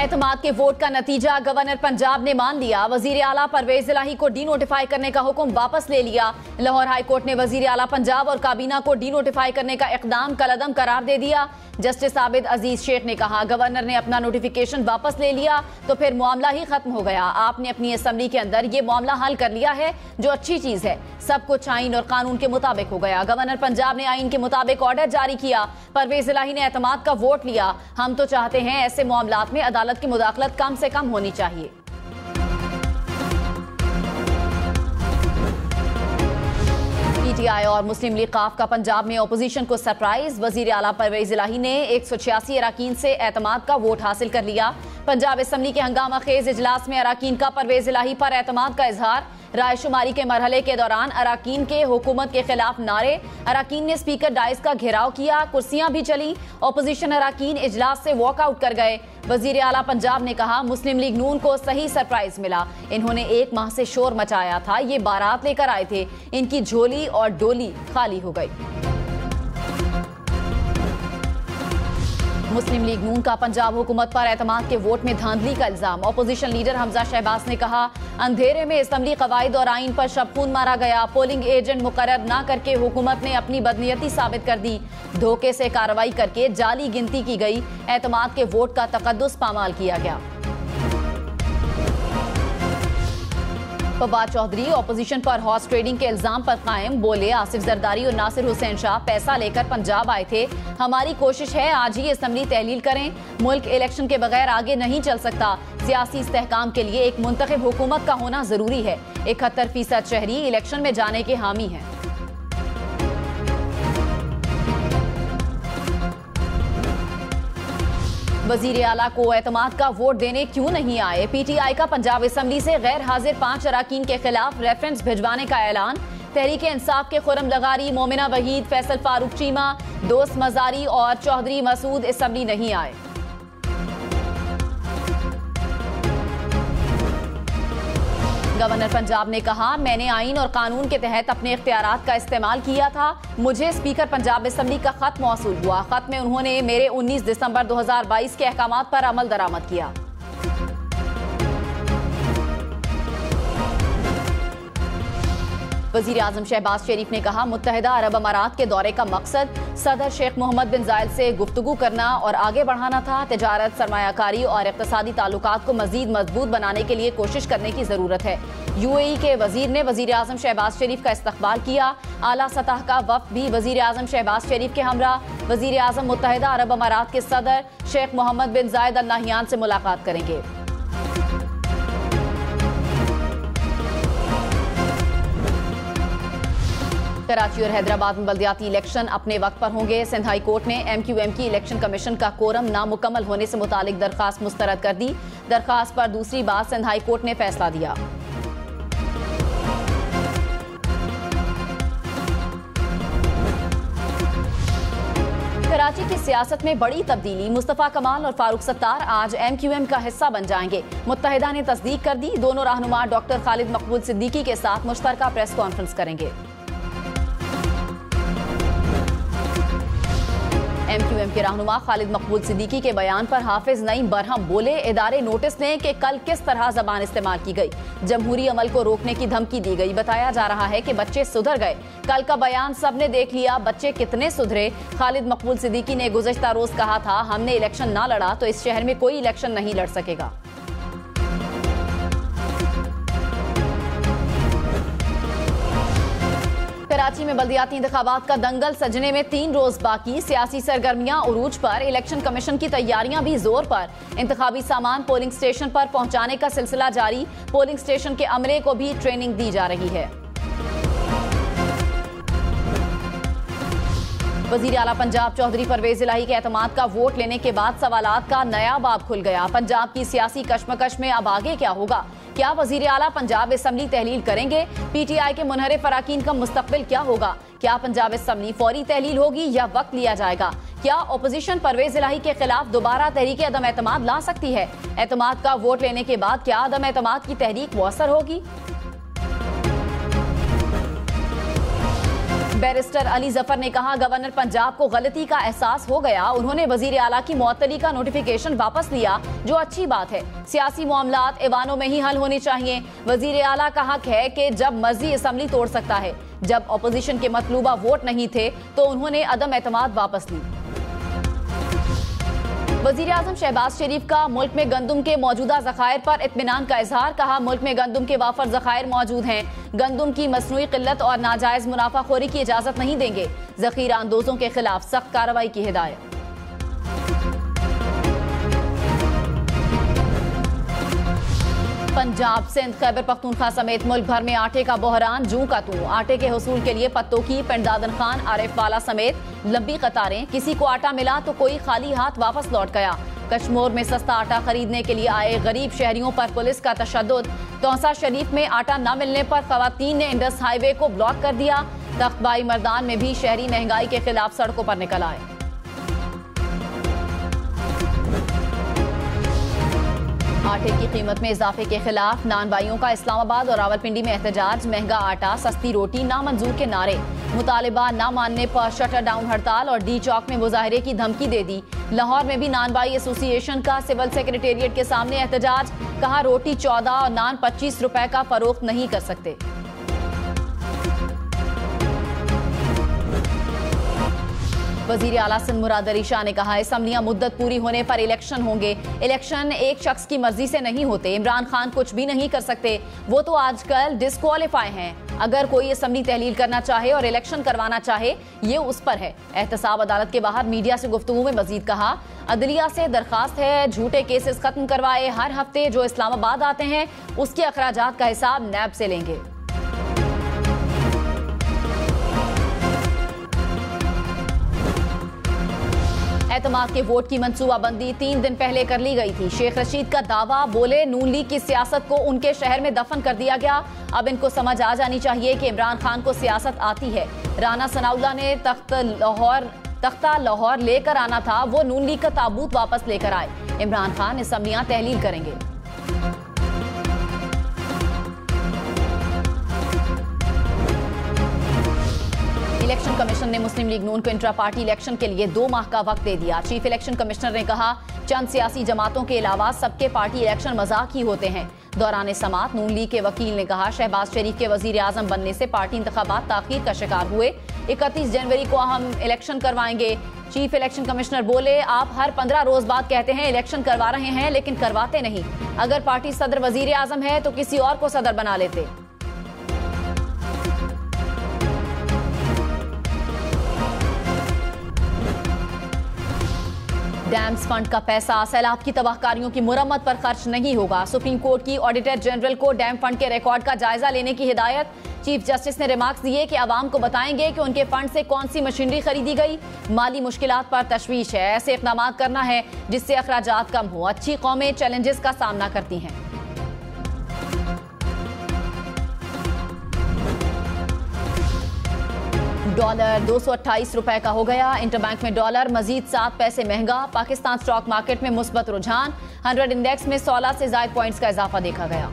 एतमाद के वोट का नतीजा गवर्नर पंजाब ने मान लिया। वजीर आला परवेज इलाही को डी नोटिफाई करने का हुक्म वापस ले लिया। लाहौर हाई कोर्ट ने वजीर आला पंजाब और काबीना को डी नोटिफाई करने का इकदाम कलअदम करार दे दिया। जस्टिस आबिद अजीज शेख ने कहा, गवर्नर ने अपना नोटिफिकेशन वापस ले लिया तो फिर मामला ही खत्म हो गया। आपने अपनी असेंबली के अंदर ये मामला हल कर लिया है, जो अच्छी चीज है। सब कुछ आइन और कानून के मुताबिक हो गया। गवर्नर पंजाब ने आइन के मुताबिक ऑर्डर जारी किया। परवेज इलाही ने एतमाद का वोट लिया। हम तो चाहते हैं ऐसे मामलात में अदालत की मुदाखलत कम से कम होनी चाहिए। पीटीआई और मुस्लिम लीग काफ का पंजाब में अपोजिशन को सरप्राइज। वजीर आला परवेज इलाही ने 186 अराकीन से एतमाद का वोट हासिल कर लिया। पंजाब असेंबली के हंगामा खेज इजलास में अराकीन का परवेज इलाही पर एतमाद का इजहार। रायशुमारी के मरहले के दौरान अराकीन के हुकूमत के खिलाफ नारे। अराकीन ने स्पीकर डाइस का घेराव किया, कुर्सियां भी चली। अपोजिशन अराकीन इजलास से वॉकआउट कर गए। वजीर आला पंजाब ने कहा, मुस्लिम लीग नून को सही सरप्राइज मिला। इन्होंने एक माह से शोर मचाया था, ये बारात लेकर आए थे, इनकी झोली और डोली खाली हो गई। मुस्लिम लीग नून का पंजाब हुकूमत पर एतमाद के वोट में धांधली का इल्जाम। अपोजिशन लीडर हमजा शहबाज ने कहा, अंधेरे में असेंबली कवायद और आइन पर शबखून मारा गया। पोलिंग एजेंट मुकर्रर न करके हुकूमत ने अपनी बदनीयती साबित कर दी। धोखे से कार्रवाई करके जाली गिनती की गई। एतमाद के वोट का तकद्दुस पामाल किया गया। फवाद चौधरी अपोजिशन पर हॉर्स ट्रेडिंग के इल्जाम पर कायम। बोले, आसिफ जरदारी और नासिर हुसैन शाह पैसा लेकर पंजाब आए थे। हमारी कोशिश है आज ही असेंबली तहलील करें। मुल्क इलेक्शन के बगैर आगे नहीं चल सकता। सियासी इस्तेहकाम के लिए एक मुंतखब हुकूमत का होना जरूरी है। 71% शहरी इलेक्शन में जाने के हामी हैं। वजीर आला को एतमाद का वोट देने क्यों नहीं आए? पीटीआई का पंजाब असेंबली से गैर हाजिर 5 अराकीन के खिलाफ रेफरेंस भिजवाने का ऐलान। तहरीक इंसाफ के खुरम लगारी, मोमिना वहीद, फैसल फारूक चीमा, दोस्त मजारी और चौधरी मसूद असेंबली नहीं आए। गवर्नर पंजाब ने कहा, मैंने आइन और कानून के तहत अपने इख्तियारात का इस्तेमाल किया था। मुझे स्पीकर पंजाब असेंबली का खत मौसूल हुआ। खत में उन्होंने मेरे 19 दिसंबर 2022 के अहकामात पर अमल दरामद किया। वजीर आजम शहबाज शरीफ ने कहा, मुत्तहिदा अरब अमारात के दौरे का मकसद सदर शेख मोहम्मद बिन जायद से गुफ्तगू करना और आगे बढ़ाना था। तिजारत, सरमायाकारी और इक़्तिसादी ताल्लुकात को मजीद मजबूत बनाने के लिए कोशिश करने की जरूरत है। यूएई के वजीर ने वजीर आजम शहबाज शरीफ का इस्तकबाल किया। आला सतह का वफ्द भी वजीर आजम शहबाज शरीफ के हमरा वजीर आजम मुत्तहिदा अरब अमारात के सदर शेख मोहम्मद बिन जायद अल नहयान से मुलाकात करेंगे। कराची और हैदराबाद में बल्दियाती इलेक्शन अपने वक्त पर होंगे। सिंध हाई कोर्ट ने MQM की इलेक्शन कमीशन का कोरम नामुकम्मल होने से मुतालिक दरखास्त मुस्तरद कर दी। दरखास्त पर दूसरी बार सिंध हाई कोर्ट ने फैसला दिया। कराची की सियासत में बड़ी तब्दीली। मुस्तफा कमाल और फारूक सत्तार आज MQM का हिस्सा बन जाएंगे। मुत्तहिदा ने तस्दीक कर दी। दोनों रहनुमा डॉक्टर खालिद मकबूल सिद्दीकी के साथ मुश्तरका प्रेस कॉन्फ्रेंस करेंगे। MQM के रहनुमा खालिद मकबूल सिद्दीकी के बयान पर हाफिज नईम बरहम बोले, इदारे नोटिस लें कि कल किस तरह जबान इस्तेमाल की गई। जमहूरी अमल को रोकने की धमकी दी गई। बताया जा रहा है कि बच्चे सुधर गए। कल का बयान सबने देख लिया, बच्चे कितने सुधरे। खालिद मकबूल सिद्दीकी ने गुज़श्ता रोज कहा था, हमने इलेक्शन ना लड़ा तो इस शहर में कोई इलेक्शन नहीं लड़ सकेगा। कराची में बल्दियाती इंतखाबात का दंगल सजने में 3 रोज बाकी। सियासी सरगर्मियां उरूज पर। इलेक्शन कमीशन की तैयारियां भी जोर पर। इंतखाबी सामान पोलिंग स्टेशन पर पहुंचाने का सिलसिला जारी। पोलिंग स्टेशन के अमले को भी ट्रेनिंग दी जा रही है। वजीर आला पंजाब चौधरी परवेज इलाही के एतमाद का वोट लेने के बाद सवालात का नया बाब खुल गया। पंजाब की सियासी कशमकश में अब आगे क्या होगा? क्या वजीर आला पंजाब असेंबली तहलील करेंगे? पीटीआई के मुनहरिफ अराकीन का मुस्तकबिल क्या होगा? क्या पंजाब असेंबली फौरी तहलील होगी या वक्त लिया जाएगा? क्या अपोजिशन परवेज इलाही के खिलाफ दोबारा तहरीक अदम एतमाद ला सकती है? एतमाद का वोट लेने के बाद क्या अदम एतमाद की तहरीक मुअस्सर होगी? बैरिस्टर अली जफर ने कहा, गवर्नर पंजाब को गलती का एहसास हो गया, उन्होंने वजीर आला की मुअत्तली का नोटिफिकेशन वापस लिया, जो अच्छी बात है। सियासी मामलात ऐवानों में ही हल होने चाहिए। वजीर आला का हक है कि जब मर्जी असम्बली तोड़ सकता है। जब अपोजिशन के मतलूबा वोट नहीं थे तो उन्होंने अदम एतमाद वापस ली। वजीर आजम शहबाज शरीफ का मुल्क में गंदुम के मौजूदा ज़खायर पर इत्मीनान का इजहार। कहा, मुल्क में गंदुम के वाफर ज़खायर मौजूद हैं। गंदुम की मसनूई किल्लत और नाजायज मुनाफाखोरी की इजाजत नहीं देंगे। ज़खीरा अंदोजों के खिलाफ सख्त कार्रवाई की हिदायत। पंजाब, सिंध, खैबर पख्तूनख्वा समेत मुल्क भर में आटे का बहरान जूं का तू। आटे के हुसूल के लिए पत्तों की पिंडादन खान, आरिफ वाला समेत लंबी कतारें। किसी को आटा मिला तो कोई खाली हाथ वापस लौट गया। कश्मीर में सस्ता आटा खरीदने के लिए आए गरीब शहरियों पर पुलिस का तशद्दुद। तौसा शरीफ में आटा न मिलने पर खवातीन ने इंडस हाईवे को ब्लॉक कर दिया। तख्तबाई मर्दान में भी शहरी महंगाई के खिलाफ सड़कों पर निकल आए। आटे की कीमत में इजाफे के खिलाफ नानबाइयों का इस्लामाबाद और रावलपिंडी में एहतजाज। महंगा आटा, सस्ती रोटी, नामंजूर के नारे। मुतालिबा न मानने पर शटर डाउन हड़ताल और डी चौक में मुजाहरे की धमकी दे दी। लाहौर में भी नानबाई एसोसिएशन का सिविल सेक्रेटेरिएट के सामने एहतजाज। कहा, रोटी 14 और नान 25 रुपए का फरोख्त नहीं कर सकते। वजीर आला सिंध मुराद अली शाह ने कहा, असम्बलियां मुद्दत पूरी होने पर इलेक्शन होंगे। इलेक्शन एक शख्स की मर्जी से नहीं होते। इमरान खान कुछ भी नहीं कर सकते, वो तो आजकल डिस्क्वालीफाई हैं। अगर कोई असम्बली तहलील करना चाहे और इलेक्शन करवाना चाहे, ये उस पर है। एहतसाब अदालत के बाहर मीडिया से गुफ्तगू में मजीद कहा, अदलिया से दरखास्त है झूठे केसेस खत्म करवाए। हर हफ्ते जो इस्लामाबाद आते हैं उसके अखराजात का हिसाब नैब से लेंगे। एतमाद के वोट की मंसूबाबंदी 3 दिन पहले कर ली गई थी। शेख रशीद का दावा, बोले नून लीग की सियासत को उनके शहर में दफन कर दिया गया। अब इनको समझ आ जानी चाहिए कि इमरान खान को सियासत आती है। राना सनाउल्लाह ने तख्ता लाहौर लेकर आना था, वो नून लीग का ताबूत वापस लेकर आए। इमरान खान असम्बलियां तहलील करेंगे। इलेक्शन कमीशन ने मुस्लिम लीग नून को इंट्रा पार्टी इलेक्शन के लिए 2 माह का वक्त दे दिया। चीफ इलेक्शन कमिश्नर ने कहा, चंद सियासी जमातों के अलावा सबके पार्टी इलेक्शन मजाक ही होते हैं। दौरान समात नून लीग के वकील ने कहा, शहबाज शरीफ के वजीर आजम बनने से पार्टी इंतखाबात ताखीर का शिकार हुए। 31 जनवरी को हम इलेक्शन करवाएंगे। चीफ इलेक्शन कमिश्नर बोले, आप हर 15 रोज बाद कहते हैं इलेक्शन करवा रहे हैं, लेकिन करवाते नहीं। अगर पार्टी सदर वजीर आजम है तो किसी और को सदर बना लेते। डैम्स फंड का पैसा सैलाब की तबाहकारियों की मुरम्मत पर खर्च नहीं होगा। सुप्रीम कोर्ट की ऑडिटर जनरल को डैम फंड के रिकॉर्ड का जायजा लेने की हिदायत। चीफ जस्टिस ने रिमार्क्स दिए कि आवाम को बताएंगे कि उनके फंड से कौन सी मशीनरी खरीदी गई। माली मुश्किलात पर तशवीश है, ऐसे इक़दाम करना है जिससे अखराजात कम हो। अच्छी कौमें चैलेंजेस का सामना करती हैं। डॉलर 228 रुपए का हो गया। इंटरबैंक में डॉलर मजीद 7 पैसे महंगा। पाकिस्तान स्टॉक मार्केट में मुस्बत रुझान। 100 इंडेक्स में 16 से ज्यादा पॉइंट्स का इजाफा देखा गया।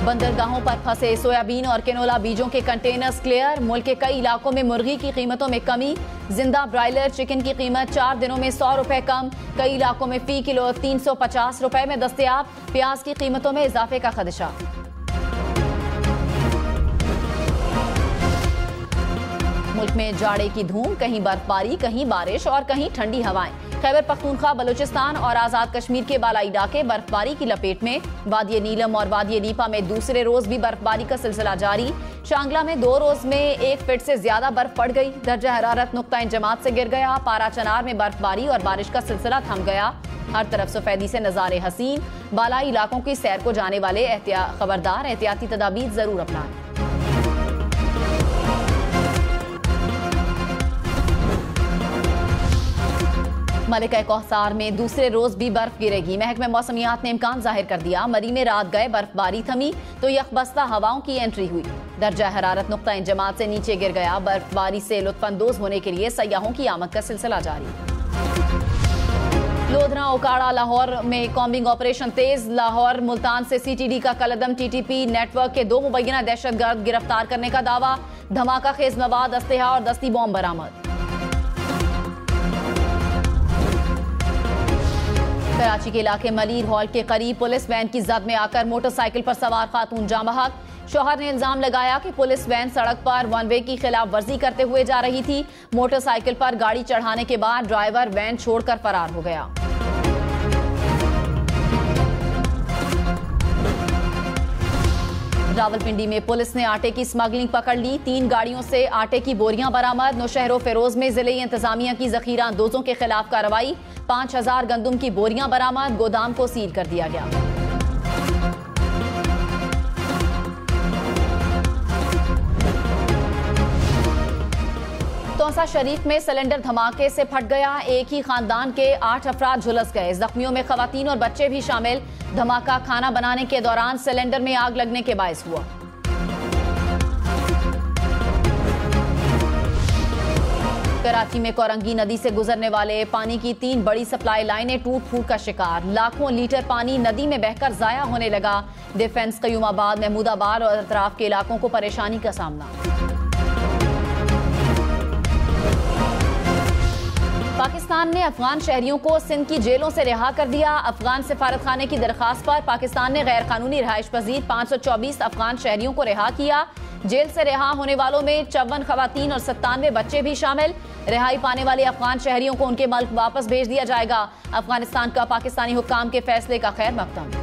बंदरगाहों पर फंसे सोयाबीन और केनोला बीजों के कंटेनर्स क्लियर। मुल्क के कई इलाकों में मुर्गी की कीमतों में कमी। जिंदा ब्रायलर चिकन की कीमत 4 दिनों में 100 रुपए कम। कई इलाकों में फी किलो 350 रुपए में दस्तयाब। प्याज की कीमतों में इजाफे का खदशा। मुल्क में जाड़े की धूम, कहीं बर्फबारी, कहीं बारिश और कहीं ठंडी हवाएं। खैबर पख्तूनख्वा, बलूचिस्तान और आजाद कश्मीर के बालाई इलाके बर्फबारी की लपेट में। वादिय नीलम और वादिय नीपा में दूसरे रोज भी बर्फबारी का सिलसिला जारी। शांगला में 2 रोज में 1 फीट से ज्यादा बर्फ पड़ गई। दर्जा हरारत नुक्ता जमात से गिर गया। पारा चनार में बर्फबारी और बारिश का सिलसिला थम गया। हर तरफ सफेदी से नजारे हसीन। बालाई इलाकों की सैर को जाने वाले खबरदार, एहतियाती तदाबीर जरूर अपनाएं। मलिका कौसार में दूसरे रोज भी बर्फ गिरेगी। महकमे मौसमियात ने इम्कान जाहिर कर दिया। मरी में रात गए बर्फबारी थमी तो यखबस्ता हवाओं की एंट्री हुई। दर्जा हरारत नुक्ता जमात से नीचे गिर गया। बर्फबारी से लुत्फानंदोज होने के लिए सयाहों की आमद का सिलसिला जारी। लोधरा ओकाड़ा लाहौर में कॉम्बिंग ऑपरेशन तेज। लाहौर मुल्तान से सीटीडी का कलदम टीटीपी नेटवर्क के 2 मुबैना दहशतगर्द गिरफ्तार करने का दावा। धमाका खेज मवाद, अस्तेहा और दस्ती बॉम्ब बरामद। कराची के इलाके मलीर हॉल के करीब पुलिस वैन की जद में आकर मोटरसाइकिल पर सवार खातून जाँ बहक। शौहर ने इल्जाम लगाया कि पुलिस वैन सड़क पर वन वे की खिलाफ वर्जी करते हुए जा रही थी। मोटरसाइकिल पर गाड़ी चढ़ाने के बाद ड्राइवर वैन छोड़कर फरार हो गया। रावलपिंडी में पुलिस ने आटे की स्मगलिंग पकड़ ली। 3 गाड़ियों से आटे की बोरियां बरामद। नौशहरो फेरोज में जिले इंतजामिया की जखीरा अंदोजों के खिलाफ कार्रवाई। 5000 गंदुम की बोरियां बरामद। गोदाम को सील कर दिया गया। तौसा शरीफ में सिलेंडर धमाके से फट गया। एक ही खानदान के 8 अफराद झुलस गए। जख्मियों में खवातीन और बच्चे भी शामिल। धमाका खाना बनाने के दौरान सिलेंडर में आग लगने के बायस हुआ। कराची में कोरंगी नदी से गुजरने वाले पानी की 3 बड़ी सप्लाई लाइनें टूट फूट का शिकार। लाखों लीटर पानी नदी में बहकर जाया होने लगा। डिफेंस कयूमाबाद, महमूदाबाद और अतराफ के इलाकों को परेशानी का सामना। पाकिस्तान ने अफगान शहरियों को सिंध की जेलों से रिहा कर दिया। अफगान सिफारतखाने की दरखास्त पर पाकिस्तान ने गैर कानूनी रिहाइश पजीर 524 अफगान शहरियों को रिहा किया। जेल से रिहा होने वालों में 54 खवातीन और 97 बच्चे भी शामिल। रिहाई पाने वाले अफगान शहरियों को उनके मुल्क वापस भेज दिया जाएगा। अफगानिस्तान का पाकिस्तानी हुक्काम के फैसले का खैर मकदम।